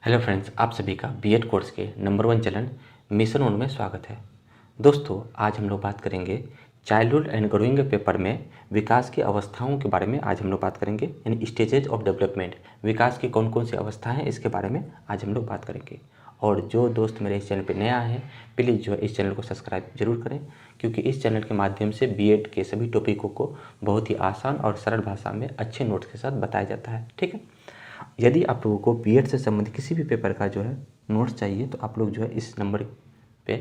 Hello friends, आप सभी का बीएड कोर्स के नंबर 1 चैनल मिशन ऑन में स्वागत है। दोस्तों, आज हम लोग बात करेंगे चाइल्डहुड एंड ग्रोइंग पेपर में विकास की अवस्थाओं के बारे में। आज हम लोग बात करेंगे यानी स्टेजेज ऑफ डेवलपमेंट, विकास की कौन कौन सी अवस्थाएं हैं इसके बारे में आज हम लोग बात करेंगे। और जो दोस्त मेरे इस चैनल पर नया है, प्लीज़ जो है इस चैनल को सब्सक्राइब जरूर करें, क्योंकि इस चैनल के माध्यम से बीएड के सभी टॉपिकों को बहुत ही आसान और सरल भाषा में अच्छे नोट्स के साथ बताया जाता है। ठीक है, यदि आप लोगों को बीएड से संबंधित किसी भी पेपर का जो है नोट्स चाहिए तो आप लोग जो है इस नंबर पे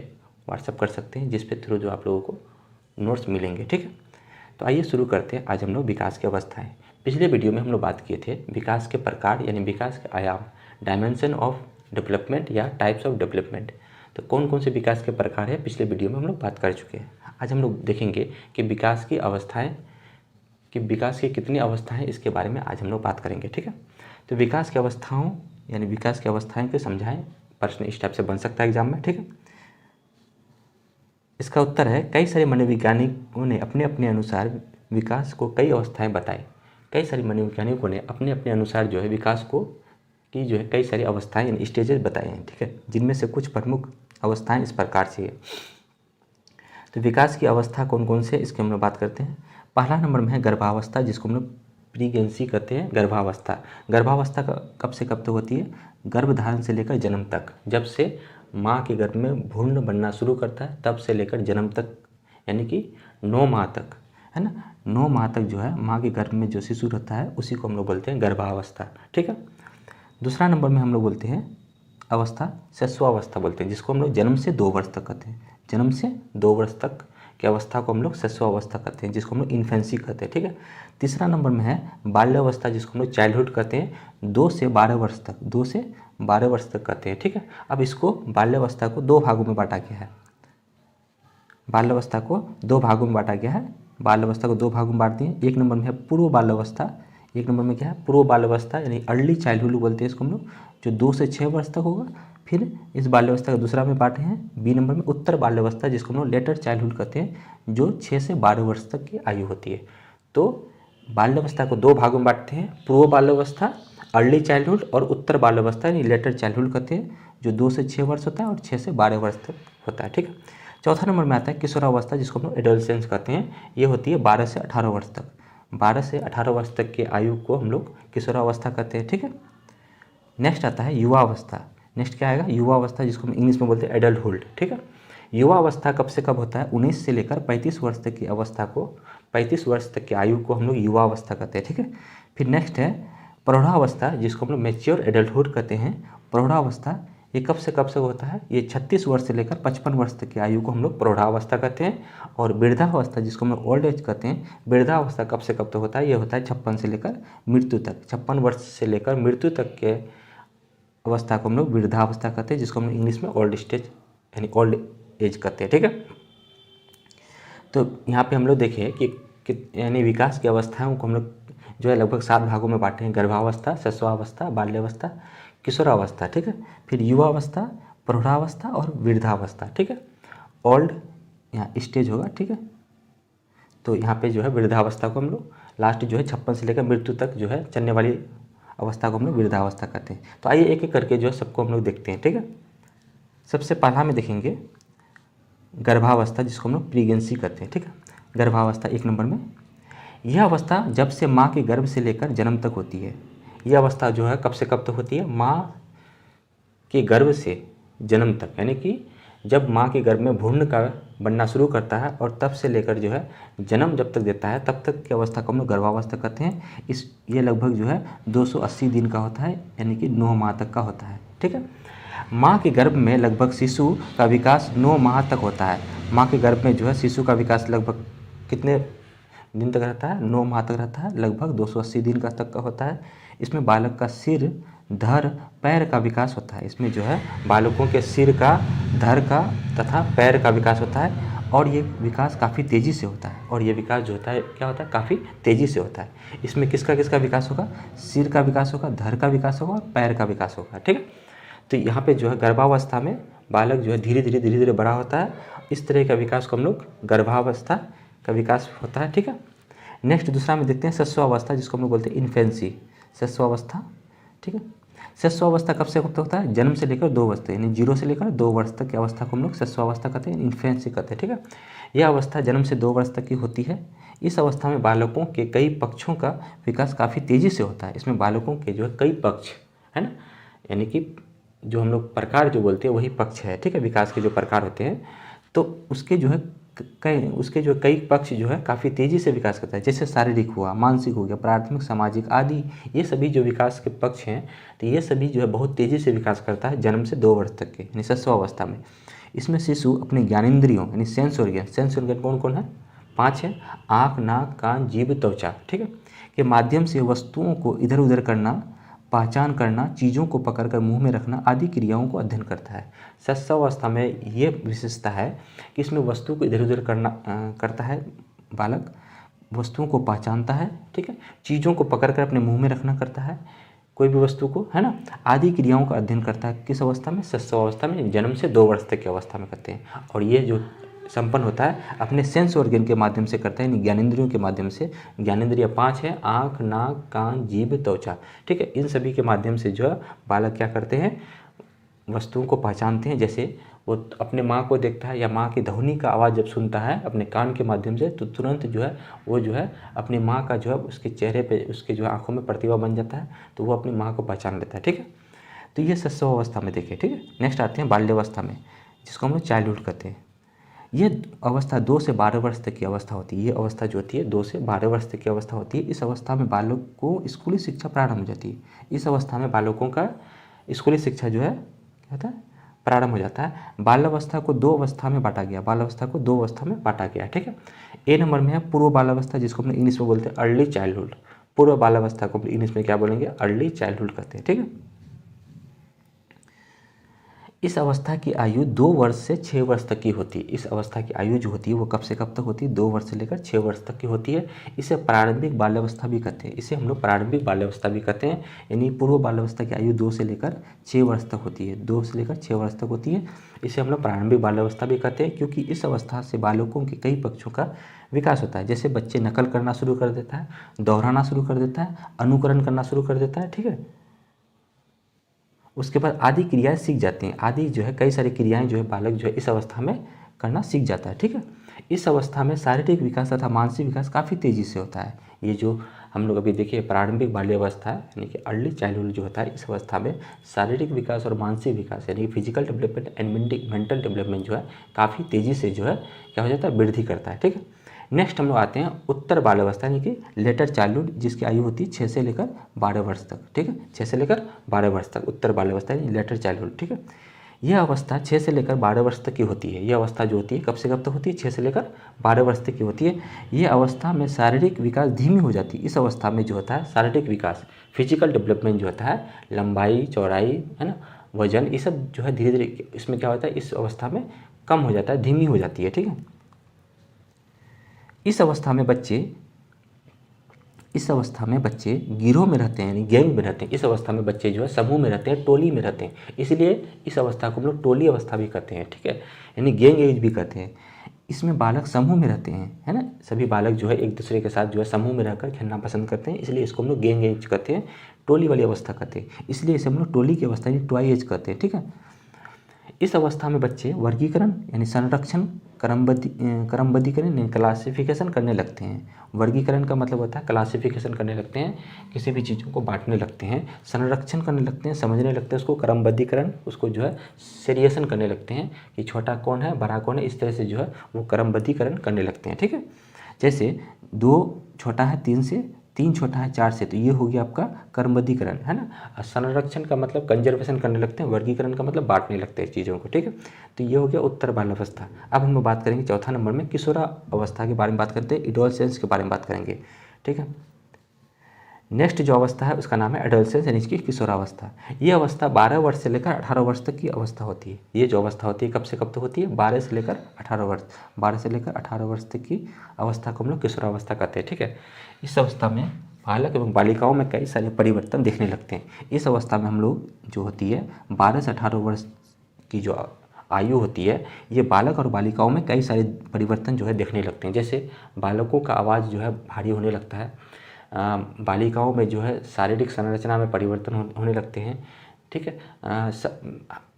व्हाट्सअप कर सकते हैं, जिस पे थ्रू जो आप लोगों को नोट्स मिलेंगे। ठीक है, तो आइए शुरू करते हैं। आज हम लोग विकास की अवस्थाएं, पिछले वीडियो में हम लोग बात किए थे विकास के प्रकार यानी विकास के आयाम, डायमेंशन ऑफ डेवलपमेंट या टाइप्स ऑफ डेवलपमेंट। तो कौन कौन से विकास के प्रकार है पिछले वीडियो में हम लोग बात कर चुके हैं। आज हम लोग देखेंगे कि विकास की अवस्थाएँ, कि विकास की कितनी अवस्थाएं, इसके बारे में आज हम लोग बात करेंगे। ठीक है, तो विकास की अवस्थाओं यानी विकास की अवस्थाएं को समझाएं, प्रश्न इस टाइप से बन सकता है एग्जाम में। ठीक है, इसका उत्तर है कई सारे मनोवैज्ञानिकों ने अपने अपने अनुसार विकास को कई अवस्थाएं बताई। कई सारे मनोवैज्ञानिकों ने अपने अपने अनुसार जो है विकास को की जो है कई सारी अवस्थाएं यानी स्टेजेस बताए हैं। ठीक है, जिनमें से कुछ प्रमुख अवस्थाएं इस प्रकार से है। तो विकास की अवस्था कौन कौन से, इसके हम लोग बात करते हैं। पहला नंबर में है गर्भावस्था, जिसको हम लोग प्रीगेंसी कहते हैं। गर्भावस्था, गर्भावस्था कब से कब तक होती है? गर्भधारण से लेकर जन्म तक। जब से माँ के गर्भ में भ्रूण बनना शुरू करता है तब से लेकर जन्म तक, यानी कि 9 माह तक, है ना। 9 माह तक जो है माँ के गर्भ में जो शिशु रहता है उसी को हम लोग बोलते हैं गर्भावस्था। ठीक है, दूसरा नंबर में हम लोग बोलते हैं अवस्था शिशुअवस्था बोलते हैं, जिसको हम लोग जन्म से 2 वर्ष तक कहते हैं। जन्म से 2 वर्ष तक की अवस्था को हम लोग शिशुअवस्था कहते हैं, जिसको हम लोग इन्फेंसी कहते हैं। ठीक है, तीसरा नंबर में है बाल्यावस्था, जिसको हम लोग चाइल्डहुड कहते हैं। 2 से 12 वर्ष तक, 2 से 12 वर्ष तक कहते हैं। ठीक है, अब इसको बाल्यावस्था को 2 भागों में बांटा गया है। बाल्यावस्था को 2 भागों में बांटा गया है। बाल्यावस्था को 2 भागों में बांट दिए। एक नंबर में है पूर्व बाल्यावस्था, एक नंबर में क्या है पूर्व बाल्यावस्था यानी अर्ली चाइल्डहुड बोलते हैं इसको हम लोग, जो 2 से 6 वर्ष तक होगा। फिर इस बाल्यावस्था का दूसरा में बांटे हैं बी नंबर में उत्तर बाल्यावस्था, जिसको हम लोग लेटर चाइल्डहुड कहते हैं, जो 6 से 12 वर्ष तक की आयु होती है। तो बाल्यावस्था को 2 भागों में बांटते हैं, पूर्व बाल्यावस्था अर्ली चाइल्डहुड और उत्तर बाल्यावस्था यानी लेटर चाइल्डहुड कहते हैं, जो 2 से 6 वर्ष होता है और 6 से 12 वर्ष तक होता है। ठीक है, चौथा नंबर में आता है किशोरावस्था, जिसको हम लोग एडोलसेंस कहते हैं। ये होती है 12 से 18 वर्ष तक। 12 से 18 वर्ष तक की आयु को हम लोग किशोरावस्था कहते हैं। ठीक है, नेक्स्ट आता है युवावस्था। नेक्स्ट क्या आएगा? युवावस्था, जिसको हम इंग्लिश में बोलते हैं एडल्टहुड। ठीक है, युवावस्था कब से कब होता है? 19 से लेकर 35 वर्ष तक की अवस्था को, 35 वर्ष तक की आयु को हम लोग युवावस्था कहते हैं। ठीक है, फिर नेक्स्ट है प्रौढ़ावस्था, जिसको हम लोग मैच्योर एडल्टहुड कहते हैं। प्रौढ़ावस्था ये कब से होता है? ये 36 वर्ष से लेकर 55 वर्ष तक की आयु को हम लोग प्रौढ़ावस्था कहते हैं। और वृद्धावस्था, जिसको हम लोग ओल्ड एज कहते हैं, वृद्धावस्था कब से कब तक होता है? ये होता है 56 से लेकर मृत्यु तक। 56 वर्ष से लेकर मृत्यु तक के अवस्था को हम लोग वृद्धावस्था कहते हैं, जिसको हम लोग इंग्लिश में ओल्ड स्टेज यानी ओल्ड एज कहते हैं। ठीक है, तो यहाँ पे हम लोग देखें कि यानी विकास की अवस्थाओं को हम लोग जो है लगभग 7 भागों में बांटे हैं। गर्भावस्था, शिशुअवस्था, बाल्यावस्था, किशोरावस्था। ठीक है, फिर युवावस्था, प्रौढ़ावस्था और वृद्धावस्था। ठीक है, ओल्ड यहाँ स्टेज होगा। ठीक है, तो यहाँ पे जो है वृद्धावस्था को हम लोग लास्ट जो है 56 से लेकर मृत्यु तक जो है चलने वाली अवस्था को हम लोग वृद्धावस्था कहते हैं। तो आइए एक एक करके जो है सबको हम लोग देखते हैं। ठीक है, सबसे पहला में देखेंगे गर्भावस्था, जिसको हम लोग प्रीगेंसी कहते हैं। ठीक है, गर्भावस्था 1 नंबर में, यह अवस्था जब से माँ के गर्भ से लेकर जन्म तक होती है। यह अवस्था जो है कब से कब तक होती है? माँ के गर्भ से जन्म तक, यानी कि जब माँ के गर्भ में भ्रूण का बनना शुरू करता है और तब से लेकर जो है जन्म जब तक देता है तब तक की अवस्था को हम लोग गर्भावस्था कहते हैं। ये लगभग जो है 280 दिन का होता है, यानी कि 9 माह तक का होता है। ठीक है, माँ के गर्भ में लगभग शिशु का विकास 9 माह तक होता है। माँ के गर्भ में जो है शिशु का विकास लगभग कितने दिन तक रहता है? 9 माह तक रहता है, लगभग 280 दिन का तक का होता है। इसमें बालक का सिर, धड़, पैर का विकास होता है। इसमें जो है बालकों के सिर का, धड़ का तथा पैर का विकास होता है, और ये विकास काफ़ी तेज़ी से होता है। और ये विकास जो होता है क्या होता है? काफ़ी तेज़ी से होता है। इसमें किसका किसका विकास होगा? सिर का विकास होगा, धड़ का विकास होगा और पैर का विकास होगा। ठीक है, तो यहाँ पे जो है गर्भावस्था में बालक जो है धीरे धीरे बड़ा होता है। इस तरह का विकास को हम लोग गर्भावस्था का विकास होता है। ठीक है, नेक्स्ट दूसरा में देखते हैं शिशुअवस्था, जिसको हम लोग बोलते हैं इन्फेंसी, शिशुअवस्था। ठीक है, शिशुअवस्था कब से कब तक होता है? जन्म से लेकर 2 वर्ष तक, यानी 0 से लेकर 2 वर्ष तक की अवस्था को हम लोग शिशुअवस्था कहते हैं, इन्फेंसी कहते हैं। ठीक है, यह अवस्था जन्म से 2 वर्ष तक की होती है। इस अवस्था में बालकों के कई पक्षों का विकास काफ़ी तेज़ी से होता है। इसमें बालकों के जो है कई पक्ष है ना, यानी कि जो हम लोग प्रकार जो बोलते हैं वही पक्ष है। ठीक है, विकास के जो प्रकार होते हैं तो उसके जो है कई पक्ष जो है काफ़ी तेज़ी से विकास करता है। जैसे शारीरिक हुआ, मानसिक हो गया, प्राथमिक, सामाजिक आदि, ये सभी जो विकास के पक्ष हैं तो ये सभी जो है बहुत तेज़ी से विकास करता है जन्म से 2 वर्ष तक के, यानी शिशुअवस्था में। इसमें शिशु अपने ज्ञानेंद्रियों यानी सेंस ऑर्गन कौन कौन है? 5 है। आँख, नाक, कान, जीभ, त्वचा, ठीक है, के माध्यम से वस्तुओं को इधर उधर करना, पहचान करना, चीज़ों को पकड़कर मुंह में रखना आदि क्रियाओं को अध्ययन करता है। शिशुअवस्था में ये विशेषता है कि इसमें वस्तु को इधर उधर करता है बालक, वस्तुओं को पहचानता है, ठीक है, चीज़ों को पकड़कर अपने मुंह में रखना करता है, कोई भी वस्तु को, है ना, आदि क्रियाओं का अध्ययन करता है। किस अवस्था में? शिशुअवस्था में, जन्म से 2 वर्ष तक की अवस्था में करते हैं। और ये जो संपन्न होता है अपने सेंस ऑर्गन के माध्यम से करता है, यानी ज्ञानेंद्रियों के माध्यम से। ज्ञानेंद्रिय 5 है, आँख, नाक, कान, जीभ, त्वचा, ठीक है, इन सभी के माध्यम से जो है बालक क्या करते हैं? वस्तुओं को पहचानते हैं। जैसे वो अपने माँ को देखता है या माँ की ध्वनि का आवाज़ जब सुनता है अपने कान के माध्यम से तो तुरंत जो है वो जो है अपनी माँ का जो है उसके चेहरे पे, उसके जो आँखों में प्रतिभा बन जाता है, तो वो अपनी माँ को पहचान लेता है। ठीक है, तो ये शिशुअवस्था में देखिए। ठीक है, नेक्स्ट आते हैं बाल्यावस्था में, जिसको हम लोग चाइल्डहुड कहते हैं। ये अवस्था 2 से 12 वर्ष तक की अवस्था होती है। ये अवस्था जो होती है 2 से 12 वर्ष तक की अवस्था होती है। इस अवस्था में बालक को स्कूली शिक्षा प्रारंभ हो जाती है। इस अवस्था में बालकों का स्कूली शिक्षा जो है क्या होता है? प्रारंभ हो जाता है। बाल्यावस्था को 2 अवस्था में बांटा गया, बाल्यावस्था को 2 अवस्था में बांटा गया। ठीक है, ए नंबर में है पूर्व बाल्यावस्था, जिसको हम इंग्लिश में बोलते हैं अर्ली चाइल्डहुड। पूर्व बाल्यावस्था को इंग्लिश में क्या बोलेंगे? अर्ली चाइल्डहुड कहते हैं। ठीक है, इस अवस्था की आयु 2 वर्ष से 6 वर्ष तक की होती है। इस अवस्था की आयु जो होती है वो कब से कब तक होती है? 2 वर्ष से लेकर 6 वर्ष तक की होती है। इसे प्रारंभिक बाल्यावस्था भी कहते हैं। इसे हम लोग प्रारंभिक बाल्यावस्था भी कहते हैं, यानी पूर्व बाल्यावस्था की आयु 2 से लेकर 6 वर्ष तक होती है। 2 से लेकर 6 वर्ष तक होती है। इसे हम लोग प्रारंभिक बाल्यावस्था भी कहते हैं, क्योंकि इस अवस्था से बालकों के कई पक्षों का विकास होता है। जैसे बच्चे नकल करना शुरू कर देता है, दोहराना शुरू कर देता है, अनुकरण करना शुरू कर देता है। ठीक है, उसके बाद आदि क्रियाएं सीख जाते हैं। आदि जो है कई सारी क्रियाएं जो है बालक जो है इस अवस्था में करना सीख जाता है। ठीक है, इस अवस्था में शारीरिक विकास तथा मानसिक विकास काफ़ी तेज़ी से होता है। ये जो हम लोग अभी देखिए प्रारंभिक बाल्यावस्था यानी कि अर्ली चाइल्डहुड जो होता है, इस अवस्था में शारीरिक विकास और मानसिक विकास यानी कि physical development and mental development जो है काफ़ी तेज़ी से जो है क्या हो जाता है? वृद्धि करता है। ठीक है, नेक्स्ट हम लोग आते हैं उत्तर बाल्यावस्था यानी कि लेटर चाइल्डहुड, जिसकी आयु होती है 6 से लेकर 12 वर्ष तक। ठीक है, 6 से लेकर 12 वर्ष तक उत्तर बाल्यावस्था यानी लेटर चाइल्डहुड। ठीक है, यह अवस्था 6 से लेकर 12 वर्ष तक की होती है। यह अवस्था जो होती है कब से कब तक होती है? 6 से लेकर 12 वर्ष तक की होती है। यह अवस्था में शारीरिक विकास धीमी हो जाती है। इस अवस्था में जो होता है शारीरिक विकास, फिजिकल डेवलपमेंट जो होता है, लंबाई, चौड़ाई, है ना, वजन, ये सब जो है धीरे धीरे इसमें क्या होता है? इस अवस्था में कम हो जाता है, धीमी हो जाती है। ठीक है, इस अवस्था में बच्चे गिरोह में रहते हैं, यानी गैंग में रहते हैं। इस अवस्था में बच्चे जो है समूह में रहते हैं, टोली में रहते हैं, इसलिए इस अवस्था को हम लोग टोली अवस्था भी कहते हैं। ठीक है, यानी गैंग एज भी कहते हैं। इसमें बालक समूह में रहते हैं, है ना, सभी बालक जो है एक दूसरे के साथ जो है समूह में रहकर खेलना पसंद करते हैं, इसलिए इसको हम लोग गैंग एज कहते हैं, टोली वाली अवस्था कहते हैं, इसलिए इसे हम लोग टोली की अवस्था यानी ट्वाई एज कहते हैं। ठीक है, इस अवस्था में बच्चे वर्गीकरण यानी संरक्षण, क्रमबद्धीकरण यानी क्लासिफिकेशन करने लगते हैं। वर्गीकरण का मतलब होता है क्लासिफिकेशन करने लगते हैं, किसी भी चीज़ों को बांटने लगते हैं, संरक्षण करने लगते हैं, समझने लगते हैं उसको, क्रमबद्धीकरण उसको जो है सेरिएशन करने लगते हैं कि छोटा कौन है बड़ा कौन है, इस तरह से जो है वो क्रमबद्धीकरण करने लगते हैं। ठीक है, जैसे 2 छोटा है 3 से, 3 छोटा है 4 से, तो ये हो गया आपका क्रमबद्धीकरण, है ना। और संरक्षण का मतलब कंजर्वेशन करने लगते हैं, वर्गीकरण का मतलब बांटने लगते हैं चीज़ों को। ठीक है, तो ये हो गया उत्तर बाल्यावस्था। अब हम लोग बात करेंगे चौथा नंबर में किशोरा अवस्था के बारे में बात करते हैं, एडोलसेंस के बारे में बात करेंगे। ठीक है, नेक्स्ट जो अवस्था है उसका नाम है एडोलसेंस यानी कि किशोरावस्था। ये अवस्था 12 वर्ष से लेकर 18 वर्ष तक की अवस्था होती है। ये जो अवस्था होती है कब से कब तक होती है? 12 से लेकर 18 वर्ष, 12 से लेकर 18 वर्ष तक की अवस्था को हम लोग किशोरावस्था कहते हैं। ठीक है, इस अवस्था में बालक एवं बालिकाओं में कई सारे परिवर्तन देखने लगते हैं। इस अवस्था में हम लोग जो होती है 12 से 18 वर्ष की जो आयु होती है, ये बालक और बालिकाओं में कई सारे परिवर्तन जो है देखने लगते हैं। जैसे बालकों का आवाज़ जो है भारी होने लगता है, बालिकाओं में जो है शारीरिक संरचना में परिवर्तन होने लगते हैं, ठीक है।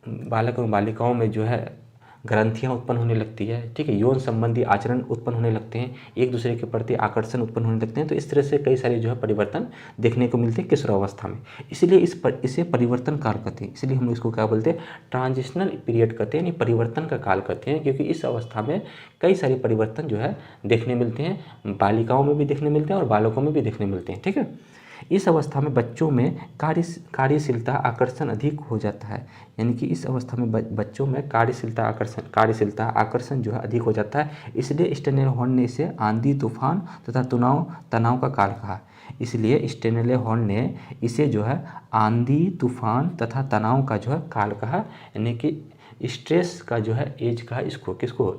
बालक एवं बालिकाओं में जो है ग्रंथियाँ उत्पन्न होने लगती है, ठीक है। यौन संबंधी आचरण उत्पन्न होने लगते हैं, एक दूसरे के प्रति आकर्षण उत्पन्न होने लगते हैं। तो इस तरह से कई सारे जो है परिवर्तन देखने को मिलते हैं किशोरावस्था में। इसलिए इसे परिवर्तन काल कहते हैं। इसलिए हम लोग इसको क्या बोलते हैं, ट्रांजिशनल पीरियड कहते हैं, यानी परिवर्तन का काल कहते हैं, क्योंकि इस अवस्था में कई सारे परिवर्तन जो है देखने मिलते हैं, बालिकाओं में भी देखने मिलते हैं और बालकों में भी देखने मिलते हैं, ठीक है। इस अवस्था में बच्चों में कार्यशीलता आकर्षण अधिक हो जाता है, यानी कि इस अवस्था में बच्चों में कार्यशीलता आकर्षण जो है अधिक हो जाता है। इसलिए स्टेनले हॉर्न ने इसे आंधी तूफान तथा तनाव का काल कहा। इसलिए स्टेनले हॉर्न ने इसे जो है आंधी तूफान तथा तनाव का जो है काल कहा, यानी कि स्ट्रेस का जो है एज कहा इसको, किसको,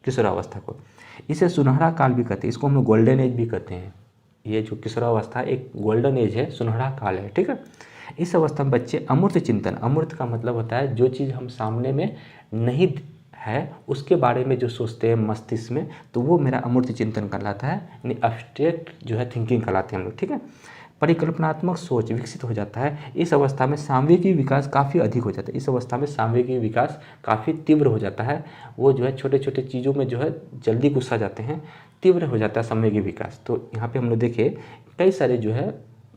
किशोरावस्था को। इसे सुनहरा काल भी कहते हैं, इसको हम लोग गोल्डन एज भी कहते हैं। ये जो किशोरावस्था एक गोल्डन एज है, सुनहरा काल है, ठीक है। इस अवस्था में बच्चे अमूर्त चिंतन, अमूर्त का मतलब होता है जो चीज़ हम सामने में नहीं है उसके बारे में जो सोचते हैं मस्तिष्क में, तो वो मेरा अमूर्त चिंतन कहलाता है, यानी एब्स्ट्रैक्ट जो है थिंकिंग कहलाते हैं हम लोग, ठीक है। परिकल्पनात्मक सोच विकसित हो जाता है। इस अवस्था में सांवेगिक विकास काफ़ी अधिक हो जाता है। इस अवस्था में सांवेगिक विकास काफ़ी तीव्र हो जाता है। वो जो है छोटे छोटे चीज़ों में जो है जल्दी गुस्सा जाते हैं, तीव्र हो जाता है सांवेगिक विकास। तो यहाँ पे हम लोग देखे कई सारे जो है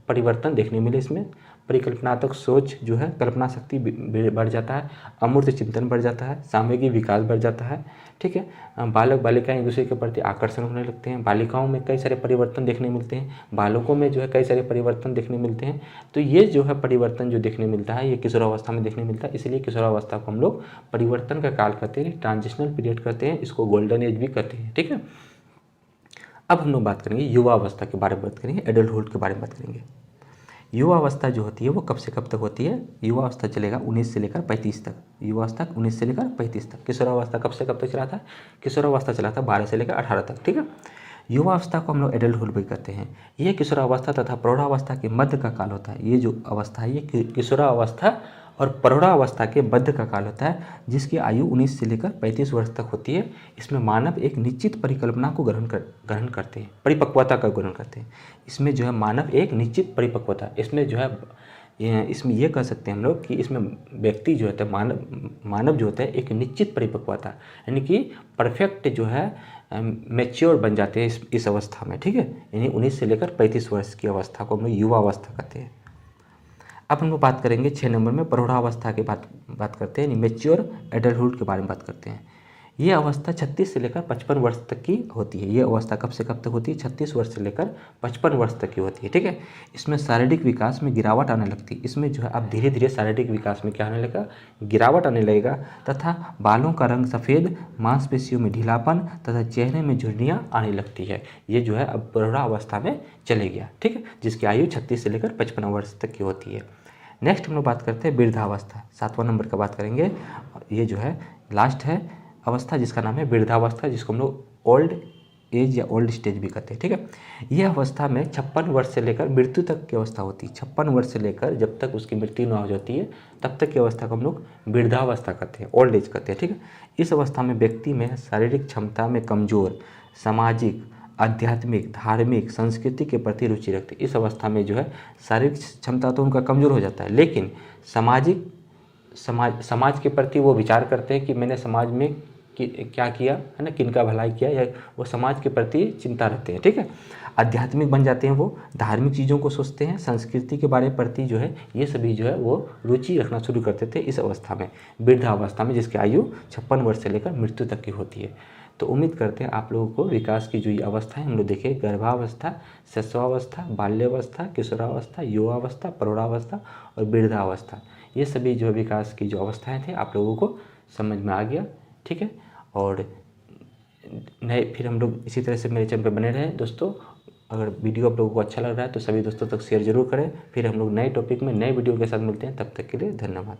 परिवर्तन देखने मिले इसमें। परिकल्पनात्मक सोच जो है, कल्पना शक्ति बढ़ जाता है, अमूर्त चिंतन बढ़ जाता है, सांवेगिक विकास बढ़ जाता है, ठीक है। बालक बालिकाएं एक दूसरे के प्रति आकर्षण होने लगते हैं। बालिकाओं में कई सारे परिवर्तन देखने मिलते हैं, बालकों में जो है कई सारे परिवर्तन देखने मिलते हैं। तो ये जो है परिवर्तन जो देखने मिलता है ये किशोरावस्था में देखने मिलता है। इसलिए किशोरावस्था को हम लोग परिवर्तन का काल कहते हैं, ट्रांजिशनल पीरियड कहते हैं, इसको गोल्डन एज भी कहते हैं, ठीक है। अब हम लोग बात करेंगे युवा अवस्था के बारे में, बात करेंगे एडल्टहुड के बारे में बात करेंगे। युवा अवस्था जो होती है वो कब से कब तक होती है? युवा अवस्था चलेगा 19 से लेकर 35 तक। युवा अवस्था 19 से लेकर 35 तक। किशोरावस्था कब से कब तक चला था? किशोरावस्था चला था 12 से लेकर 18 तक, ठीक है। युवा अवस्था को हम लोग एडल्टहुड भी कहते हैं। यह किशोरावस्था तथा प्रौढ़ावस्था के मध्य का काल होता है। ये जो अवस्था है ये किशोरावस्था और प्रौढ़ावस्था के मध्य का काल होता है, जिसकी आयु 19 से लेकर 35 वर्ष तक होती है। इसमें मानव एक निश्चित परिकल्पना को ग्रहण करते हैं, परिपक्वता का ग्रहण करते हैं। इसमें जो है मानव एक निश्चित परिपक्वता, इसमें जो है इसमें ये कह सकते हैं हम लोग कि इसमें व्यक्ति जो होता है मानव जो होता है एक निश्चित परिपक्वता, यानी कि परफेक्ट जो है मैच्योर बन जाते हैं इस अवस्था में, ठीक है। यानी 19 से लेकर 35 वर्ष की अवस्था को हम लोग युवा अवस्था कहते हैं। अब हम लोग बात करेंगे 6 नंबर में प्रौढ़ावस्था की बात करते हैं, यानी मैच्योर एडल्टहुड के बारे में बात करते हैं। ये अवस्था 36 से लेकर 55 वर्ष तक की होती है। ये अवस्था कब से कब तक होती है? 36 वर्ष से लेकर 55 वर्ष तक की होती है, ठीक है। इसमें शारीरिक विकास में गिरावट आने लगती है। इसमें जो है अब धीरे धीरे शारीरिक विकास में क्या आने लगेगा? गिरावट आने लगेगा, तथा बालों का रंग सफ़ेद, मांसपेशियों में ढीलापन तथा चेहरे में झुर्रियाँ आने लगती है। ये जो है अब प्रौढ़ावस्था में चले गया, ठीक है, जिसकी आयु 36 से लेकर 55 वर्ष तक की होती है। नेक्स्ट हम लोग बात करते हैं वृद्धावस्था, 7वां नंबर का बात करेंगे। ये जो है लास्ट है अवस्था जिसका नाम है वृद्धावस्था, जिसको हम लोग ओल्ड एज या ओल्ड स्टेज भी कहते हैं, ठीक है। यह अवस्था में 56 वर्ष से लेकर मृत्यु तक की अवस्था होती है। 56 वर्ष से लेकर जब तक उसकी मृत्यु न हो जाती है तब तक की अवस्था को हम लोग वृद्धावस्था कहते हैं, ओल्ड एज कहते हैं, ठीक है। इस अवस्था में व्यक्ति में शारीरिक क्षमता में कमजोर, सामाजिक, आध्यात्मिक, धार्मिक, संस्कृति के प्रति रुचि रखते। इस अवस्था में जो है शारीरिक क्षमता तो उनका कमज़ोर हो जाता है, लेकिन समाज के प्रति वो विचार करते हैं कि मैंने समाज में क्या किया है ना, किनका भलाई किया, या वो समाज के प्रति चिंता रखते हैं, ठीक है। आध्यात्मिक बन जाते हैं, वो धार्मिक चीज़ों को सोचते हैं, संस्कृति के बारे प्रति जो है ये सभी जो है वो रुचि रखना शुरू करते थे इस अवस्था में, वृद्धावस्था में, जिसकी आयु 56 वर्ष से लेकर मृत्यु तक की होती है। तो उम्मीद करते हैं आप लोगों को विकास की जो ये अवस्था है हम लोग देखें, गर्भावस्था, शिशुअवस्था, बाल्यावस्था, किशोरावस्था, युवावस्था, प्रौढ़ावस्था और वृद्धावस्था, ये सभी जो विकास की जो अवस्थाएं थे आप लोगों को समझ में आ गया, ठीक है। और नए फिर हम लोग इसी तरह से मेरे चैनल पर बने रहें दोस्तों। अगर वीडियो आप लोगों को अच्छा लग रहा है तो सभी दोस्तों तक शेयर जरूर करें। फिर हम लोग नए टॉपिक में नए वीडियो के साथ मिलते हैं, तब तक के लिए धन्यवाद।